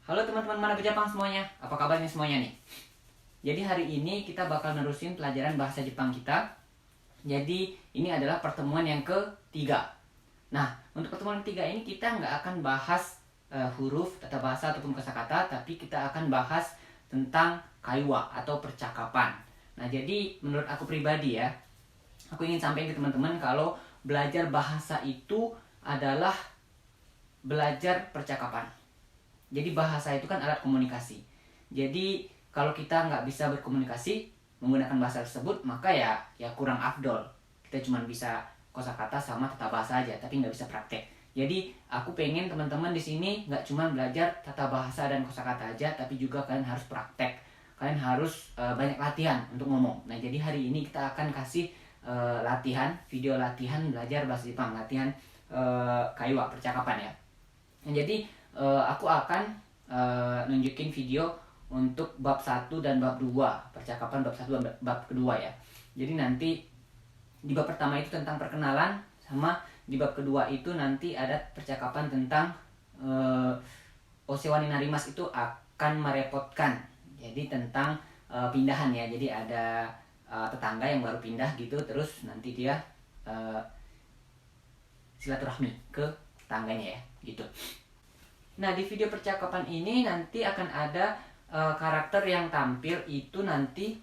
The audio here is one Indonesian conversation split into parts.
Halo teman-teman mana Jepang semuanya, apa kabarnya semuanya nih? Jadi hari ini kita bakal nerusin pelajaran bahasa Jepang kita. Jadi ini adalah pertemuan yang ketiga. Nah, untuk pertemuan ketiga ini kita nggak akan bahas huruf, tata bahasa ataupun kosakata, tapi kita akan bahas tentang kaiwa atau percakapan. Nah, jadi menurut aku pribadi ya, aku ingin sampaikan ke teman-teman kalau belajar bahasa itu adalah belajar percakapan. Jadi bahasa itu kan alat komunikasi. Jadi kalau kita nggak bisa berkomunikasi menggunakan bahasa tersebut, maka ya kurang afdol. Kita cuma bisa kosakata sama tata bahasa aja, tapi nggak bisa praktek. Jadi aku pengen teman-teman di sini nggak cuma belajar tata bahasa dan kosakata aja, tapi juga kalian harus praktek. Kalian harus banyak latihan untuk ngomong. Nah jadi hari ini kita akan kasih latihan, video latihan belajar bahasa Jepang, latihan kaiwa percakapan ya. Nah, jadi aku akan nunjukin video untuk bab 1 dan bab 2, percakapan bab 1 dan bab kedua ya. Jadi nanti di bab pertama itu tentang perkenalan, sama di bab kedua itu nanti ada percakapan tentang Osewa ni narimasu itu akan merepotkan. Jadi tentang pindahan ya. Jadi ada tetangga yang baru pindah gitu, terus nanti dia silaturahmi ke tetangganya ya, gitu. Nah, di video percakapan ini nanti akan ada karakter yang tampil itu nanti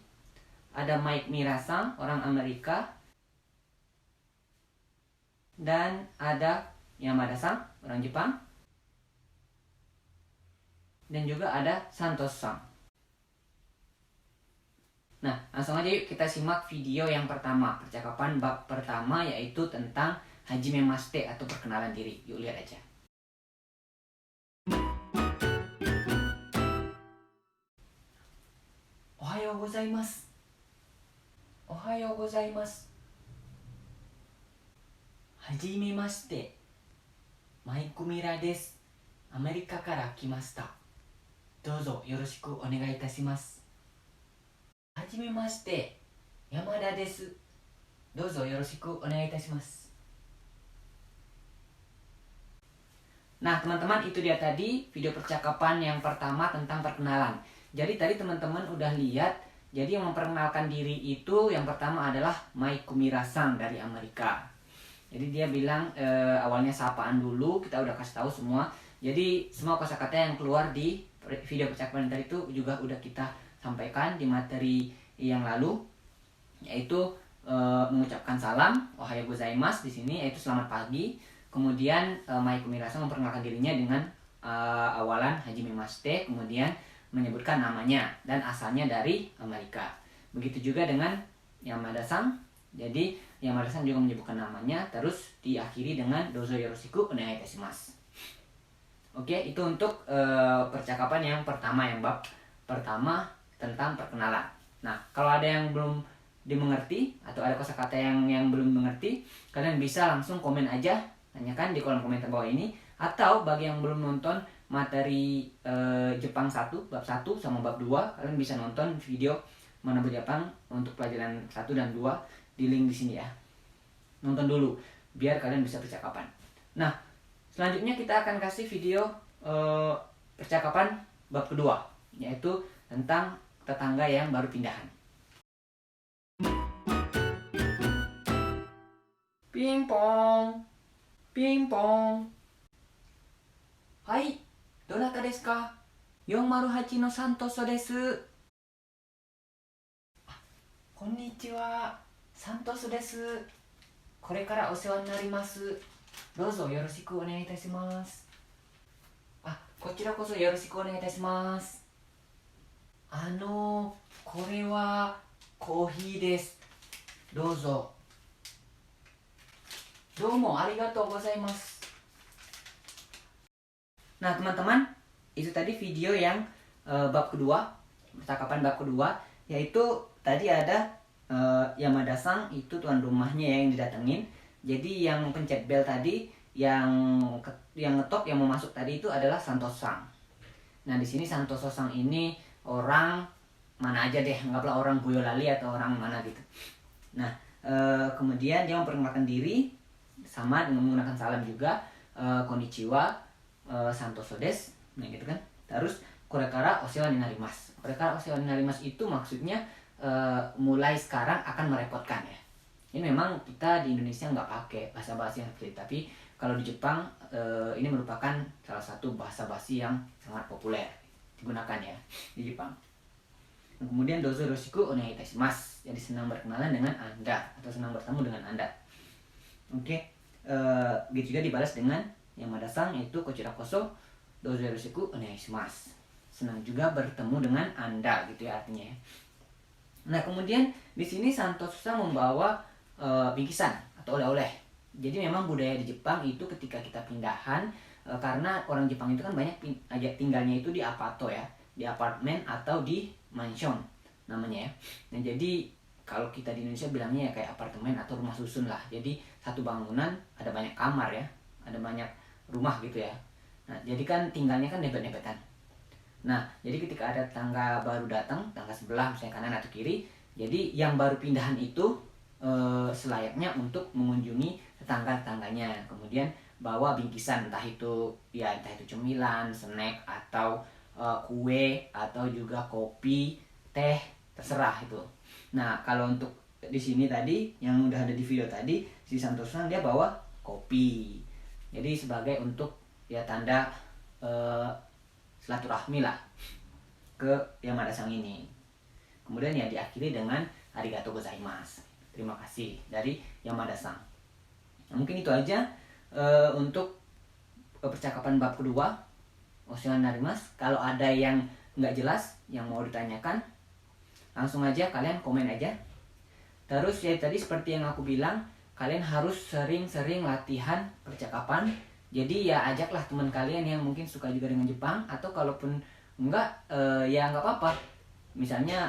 ada Mike Mirasang, orang Amerika, dan ada Yamada-san, orang Jepang, dan juga ada Santos-san. Nah, langsung aja yuk kita simak video yang pertama, percakapan bab pertama yaitu tentang Hajimemashite atau perkenalan diri. Yuk lihat aja. Ohayou gozaimasu. Ohayou gozaimasu. Hajimemashite. Maiku Mira desu. アメリカから来ました。どうぞよろしくお願いいたします。はじめまして、山田です。どうぞよろしくお願いいたします。Nah teman-teman, itu dia tadi video percakapan yang pertama tentang perkenalan. Jadi tadi teman-teman udah lihat, jadi yang memperkenalkan diri itu yang pertama adalah Maiku Mira-san dari Amerika. Jadi dia bilang awalnya sapaan dulu, kita udah kasih tahu semua. Jadi semua kosakata yang keluar di video percakapan tadi itu juga udah kita sampaikan di materi yang lalu, yaitu mengucapkan salam, ohayou gozaimasu di sini yaitu selamat pagi. Kemudian Maiku Mira-san memperkenalkan dirinya dengan awalan Hajimemashite, kemudian menyebutkan namanya dan asalnya dari Amerika. Begitu juga dengan Yamada-san. Jadi Yamada-san juga menyebutkan namanya, terus diakhiri dengan dozo yoroshiku onegai itashimasu. Oke, itu untuk percakapan yang pertama, yang bab pertama tentang perkenalan. Nah, kalau ada yang belum dimengerti atau ada kosakata yang belum dimengerti, kalian bisa langsung komen aja, tanyakan di kolom komentar bawah ini. Atau bagi yang belum nonton materi Jepang 1, bab 1 sama bab 2, kalian bisa nonton video Menabur Jepang untuk pelajaran 1 dan 2 di link di sini ya. Nonton dulu biar kalian bisa percakapan. Nah, selanjutnya kita akan kasih video percakapan bab kedua, yaitu tentang tetangga yang baru pindahan. Pingpong, pingpong. Hai, donata desu ka? 408のサントソです。こんにちは、サントスです。これからお世話になります。どうぞよろしくお願いいたします。こちらこそよろしくお願いいたします。これはコーヒーです。どうぞ。どうもありがとうございます。Nah teman-teman, itu tadi video yang bab kedua, percakapan bab kedua, yaitu tadi ada Yamada-san, itu tuan rumahnya yang didatengin. Jadi yang pencet bel tadi, yang ngetok, yang mau masuk tadi itu adalah Santos-san. Nah di sini Santos-san ini orang mana aja deh, anggaplah orang Boyolali atau orang mana gitu. Nah kemudian dia memperkenalkan diri sama dengan menggunakan salam juga, konnichiwa, Santoso desu, nah gitu kan. Terus korekara osewa ni narimasu. Korekara osewa ni narimasu itu maksudnya mulai sekarang akan merepotkan ya. Ini memang kita di Indonesia nggak pakai bahasa basi yang seperti itu, tapi kalau di Jepang ini merupakan salah satu bahasa basi yang sangat populer digunakan ya di Jepang. Kemudian dozo yoroshiku onegai itashimasu. Jadi senang berkenalan dengan Anda atau senang bertemu dengan Anda. Oke. Gitu juga dibalas dengan Yamada-san, yaitu kochira koso dozo yoroshiku onegai shimasu. Senang juga bertemu dengan Anda gitu ya artinya ya. Nah, kemudian di sini Santosu-san membawa bingkisan atau oleh-oleh. Jadi memang budaya di Jepang itu ketika kita pindahan karena orang Jepang itu kan banyak tinggalnya itu di apato ya, di apartemen atau di mansion namanya ya. Nah, jadi kalau kita di Indonesia bilangnya ya kayak apartemen atau rumah susun lah. Jadi satu bangunan ada banyak kamar ya, ada banyak rumah gitu ya. Nah, jadi kan tinggalnya kan dempet-dempetan. Nah, jadi ketika ada tangga baru datang, tangga sebelah misalnya kanan atau kiri, jadi yang baru pindahan itu selayaknya untuk mengunjungi tetangga-tetangganya. Kemudian bawa bingkisan, entah itu cemilan, snack atau kue atau juga kopi, teh, terserah itu. Nah, kalau untuk di sini tadi yang udah ada di video tadi, si Santosan dia bawa kopi. Jadi sebagai untuk ya tanda silaturahmi lah ke Yamada-san ini. Kemudian ya diakhiri dengan arigatou gozaimasu. Terima kasih dari Yamada-san. Nah, mungkin itu aja untuk percakapan bab kedua osewa ni narimasu. Kalau ada yang nggak jelas yang mau ditanyakan, langsung aja kalian komen aja. Terus ya tadi seperti yang aku bilang, kalian harus sering-sering latihan percakapan. Jadi ya ajaklah teman kalian yang mungkin suka juga dengan Jepang, atau kalaupun enggak ya nggak apa-apa. Misalnya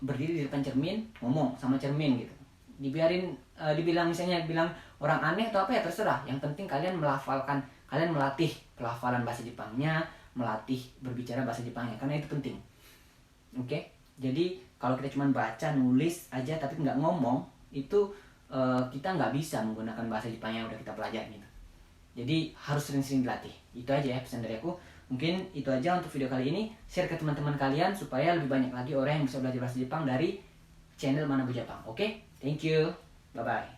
berdiri di depan cermin, ngomong sama cermin gitu. Dibiarin dibilang misalnya bilang orang aneh atau apa ya terserah. Yang penting kalian melafalkan, kalian melatih pelafalan bahasa Jepangnya, melatih berbicara bahasa Jepangnya, karena itu penting. Oke? Jadi kalau kita cuma baca, nulis aja tapi nggak ngomong, itu kita nggak bisa menggunakan bahasa Jepang yang udah kita pelajari gitu. Jadi harus sering-sering dilatih. Itu aja ya pesan dari aku. Mungkin itu aja untuk video kali ini. Share ke teman-teman kalian supaya lebih banyak lagi orang yang bisa belajar bahasa Jepang dari channel Manabu Jepang. Oke? Thank you. Bye-bye.